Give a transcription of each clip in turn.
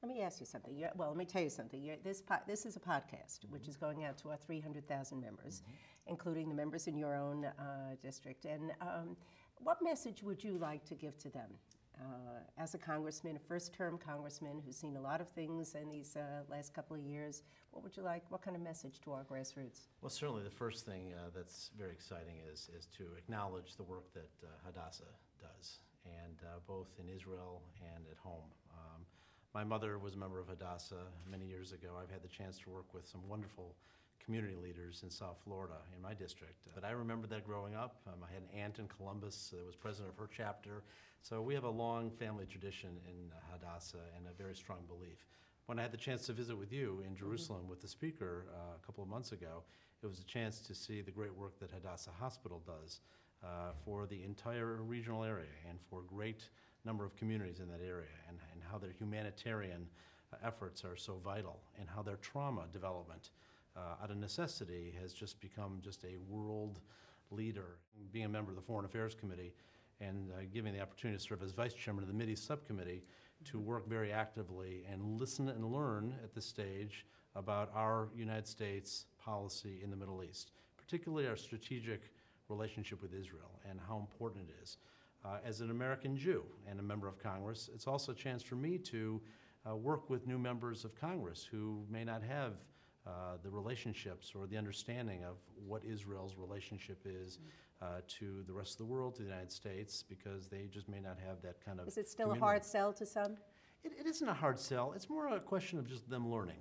Let me ask you something. Well, let me tell you something. This is a podcast, which is going out to our 300,000 members, including the members in your own district. And what message would you like to give to them? As a congressman, a first-term congressman who's seen a lot of things in these last couple of years, what would you like? What kind of message to our grassroots? Well, certainly the first thing that's very exciting is to acknowledge the work that Hadassah does, and both in Israel and at home. My mother was a member of Hadassah many years ago. I've had the chance to work with some wonderful community leaders in South Florida in my district. But I remember that growing up. I had an aunt in Columbus that was president of her chapter. So we have a long family tradition in Hadassah and a very strong belief. When I had the chance to visit with you in Jerusalem with the Speaker a couple of months ago, it was a chance to see the great work that Hadassah Hospital does for the entire regional area and for a great number of communities in that area, and how their humanitarian efforts are so vital, and how their trauma development out of necessity has just become just a world leader. Being a member of the Foreign Affairs Committee and giving the opportunity to serve as Vice Chairman of the Mideast Subcommittee to work very actively and listen and learn at this stage about our United States policy in the Middle East, particularly our strategic relationship with Israel and how important it is. As an American Jew and a member of Congress, it's also a chance for me to work with new members of Congress who may not have the relationships or the understanding of what Israel's relationship is to the rest of the world, to the United States, because they just may not have that kind of Is it still a hard sell to some? It isn't a hard sell. It's more a question of just them learning.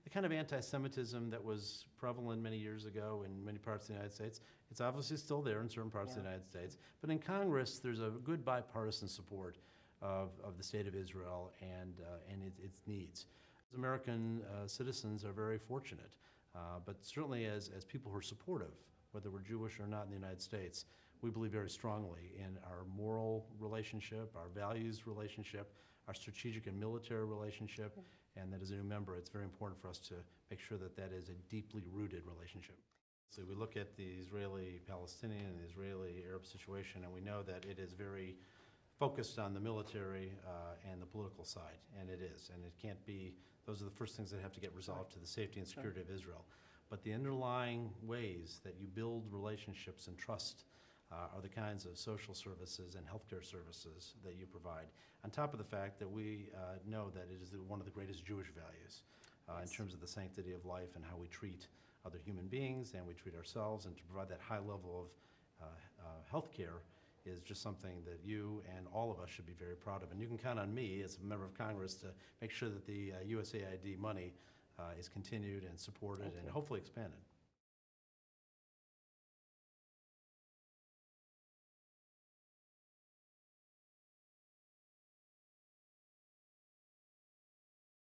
The kind of anti-Semitism that was prevalent many years ago in many parts of the United States, it's obviously still there in certain parts of the United States. But in Congress, there's a good bipartisan support of the state of Israel and its needs. American citizens are very fortunate, but certainly as people who are supportive, whether we're Jewish or not in the United States, we believe very strongly in our moral relationship, our values relationship, our strategic and military relationship, and that as a new member, it's very important for us to make sure that that is a deeply rooted relationship. So we look at the Israeli-Palestinian and the Israeli-Arab situation, and we know that it is very focused on the military and the political side, and it is, and it can't be, those are the first things that have to get resolved to the safety and security of Israel. But the underlying ways that you build relationships and trust are the kinds of social services and healthcare services that you provide, on top of the fact that we know that it is one of the greatest Jewish values in terms of the sanctity of life and how we treat other human beings and we treat ourselves, and to provide that high level of healthcare is just something that you and all of us should be very proud of. And you can count on me as a member of Congress to make sure that the USAID money is continued and supported and hopefully expanded.